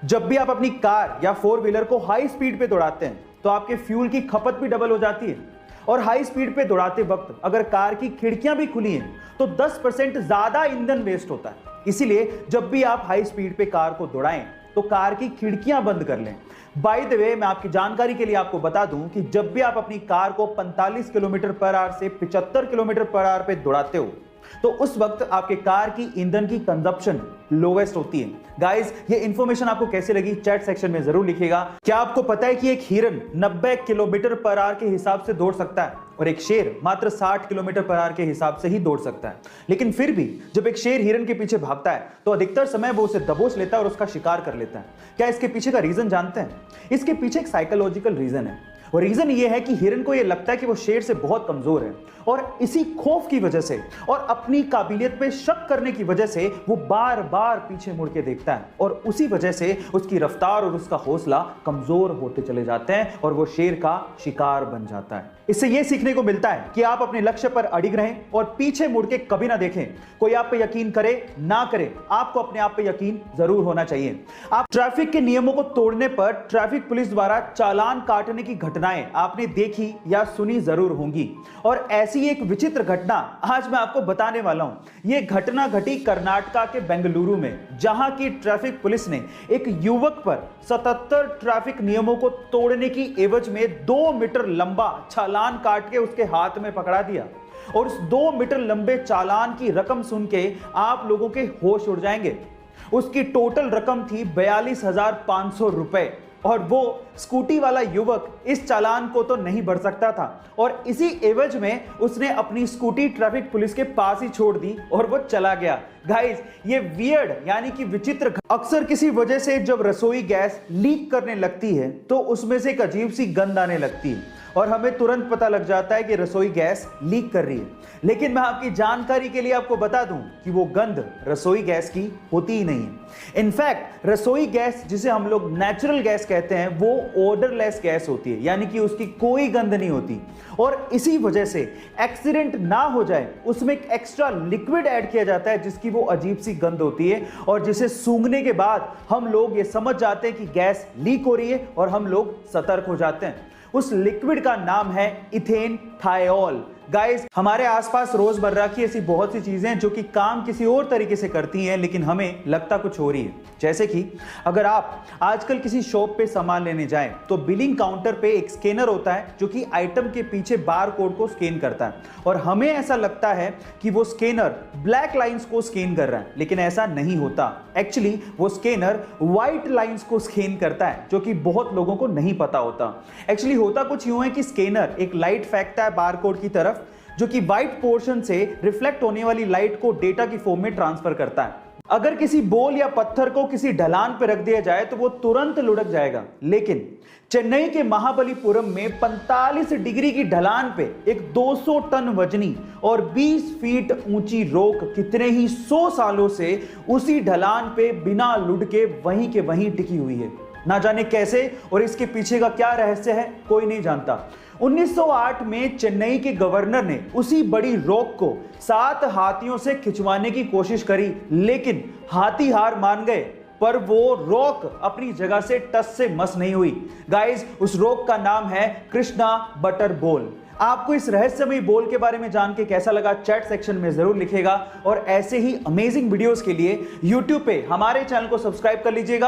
जब भी आप अपनी कार या फोर व्हीलर को हाई स्पीड पे दौड़ाते हैं तो आपके फ्यूल की खपत भी डबल हो जाती है। और हाई स्पीड पे दौड़ाते वक्त अगर कार की खिड़कियां भी खुली हैं तो 10% ज्यादा ईंधन वेस्ट होता है। इसीलिए जब भी आप हाई स्पीड पे कार को दौड़ाएं तो कार की खिड़कियां बंद कर लें। बाय द वे, मैं आपकी जानकारी के लिए आपको बता दूं कि जब भी आप अपनी कार को 45 किलोमीटर पर आवर से 75 किलोमीटर पर आवर पे दौड़ाते हो तो उस वक्त आपके कार की ईंधन की कंजप्शन लोवेस्ट होती है। गाइस, ये इंफॉर्मेशन आपको कैसे लगी चैट सेक्शन में जरूर लिखिएगा। क्या आपको पता है कि एक हिरन 90 किलोमीटर पर आवर के हिसाब से दौड़ सकता है और एक शेर मात्र 60 किलोमीटर पर आवर के हिसाब से ही दौड़ सकता है। लेकिन फिर भी जब एक शेर हिरन के पीछे भागता है तो अधिकतर समय वो उसे दबोच लेता है और उसका शिकार कर लेता है। क्या इसके पीछे का रीजन जानते हैं? इसके पीछे एक साइकोलॉजिकल रीजन है और रीजन ये है कि हिरन को ये लगता है कि वो शेर से बहुत कमजोर है और इसी खौफ की वजह से और अपनी काबिलियत पे शक करने की वजह से वो बार बार पीछे मुड़ के देखता है और उसी वजह से उसकी रफ्तार और उसका हौसला कमजोर होते चले जाते हैं और वो शेर का शिकार बन जाता है। इससे ये सीखने को मिलता है कि आप अपने लक्ष्य पर अडिग रहें और पीछे मुड़ के कभी ना देखें। कोई आप पे यकीन करे ना करे, आपको अपने आप पे यकीन जरूर होना चाहिए। आप ट्रैफिक के नियमों को तोड़ने पर ट्रैफिक पुलिस द्वारा चालान काटने की घटनाएं आपने देखी या सुनी जरूर होंगी और ऐसी एक विचित्र घटना आज मैं आपको बताने वाला हूं। यह घटना घटी कर्नाटका के बेंगलुरु में, जहां की ट्रैफिक पुलिस ने एक युवक पर 77 ट्रैफिक नियमों को तोड़ने की एवज में 2 मीटर लंबा चालान काट के उसके हाथ में पकड़ा दिया। और उस 2 मीटर लंबे चालान की रकम सुन के आप लोगों के होश उड़ जाएंगे। उसकी टोटल रकम थी 42,500 रुपए और वो स्कूटी वाला युवक इस चालान को तो नहीं भर सकता था और इसी एवज में उसने अपनी स्कूटी ट्रैफिक पुलिस के पास ही छोड़ दी और वो चला गया। गाइस, ये वियर्ड यानी कि विचित्र, अक्सर किसी वजह से जब रसोई गैस लीक करने लगती है तो उसमें से एक अजीब सी गंध आने लगती है और हमें तुरंत पता लग जाता है कि रसोई गैस लीक कर रही है। लेकिन मैं आपकी जानकारी के लिए आपको बता दूं कि वो गंध रसोई गैस की होती ही नहीं है। इनफैक्ट रसोई गैस, जिसे हम लोग नेचुरल गैस कहते हैं, वो ओडरलेस गैस होती है, यानी कि उसकी कोई गंध नहीं होती। और इसी वजह से एक्सीडेंट ना हो जाए उसमें एक एक्स्ट्रा लिक्विड ऐड किया जाता है जिसकी वो अजीब सी गंध होती है और जिसे सूंघने के बाद हम लोग ये समझ जाते हैं कि गैस लीक हो रही है और हम लोग सतर्क हो जाते हैं। उस लिक्विड का नाम है इथेन थायोल। गाइस, हमारे आसपास रोजमर्रा की ऐसी बहुत सी चीजें जो कि काम किसी और तरीके से करती हैं लेकिन हमें लगता कुछ हो रही है। जैसे कि अगर आप आजकल किसी शॉप पे सामान लेने जाएं तो बिलिंग काउंटर पे एक स्कैनर होता है जो कि आइटम के पीछे बार कोड को स्कैन करता है और हमें ऐसा लगता है कि वो स्कैनर ब्लैक लाइंस को स्कैन कर रहा है, लेकिन ऐसा नहीं होता। एक्चुअली वो स्कैनर व्हाइट लाइंस को स्कैन करता है जो कि बहुत लोगों को नहीं पता होता। एक्चुअली होता कुछ यूं है कि स्कैनर एक लाइट फेंकता है बार कोड की तरफ जो कि व्हाइट पोर्शन से रिफ्लेक्ट होने वाली लाइट को डेटा की फॉर्म में ट्रांसफर करता है। अगर किसी बॉल या पत्थर को किसी ढलान पर रख दिया जाए तो वो तुरंत लुढ़क जाएगा, लेकिन चेन्नई के महाबलीपुरम में 45 डिग्री की ढलान पे एक 200 टन वजनी और 20 फीट ऊंची रोक कितने ही 100 सालों से उसी ढलान पे बिना लुढ़के वहीं के वहीं टिकी हुई है। ना जाने कैसे और इसके पीछे का क्या रहस्य है, कोई नहीं जानता। 1908 में चेन्नई के गवर्नर ने उसी बड़ी रॉक को 7 हाथियों से खिंचवाने की कोशिश करी, लेकिन हाथी हार मान गए, पर वो रॉक अपनी जगह से टस से मस नहीं हुई। गाइस, उस रॉक का नाम है कृष्णा बटर बॉल। आपको इस रहस्यमयी बॉल के बारे में जान के कैसा लगा चैट सेक्शन में जरूर लिखिएगा और ऐसे ही अमेजिंग वीडियोस के लिए YouTube पे हमारे चैनल को सब्सक्राइब कर लीजिएगा।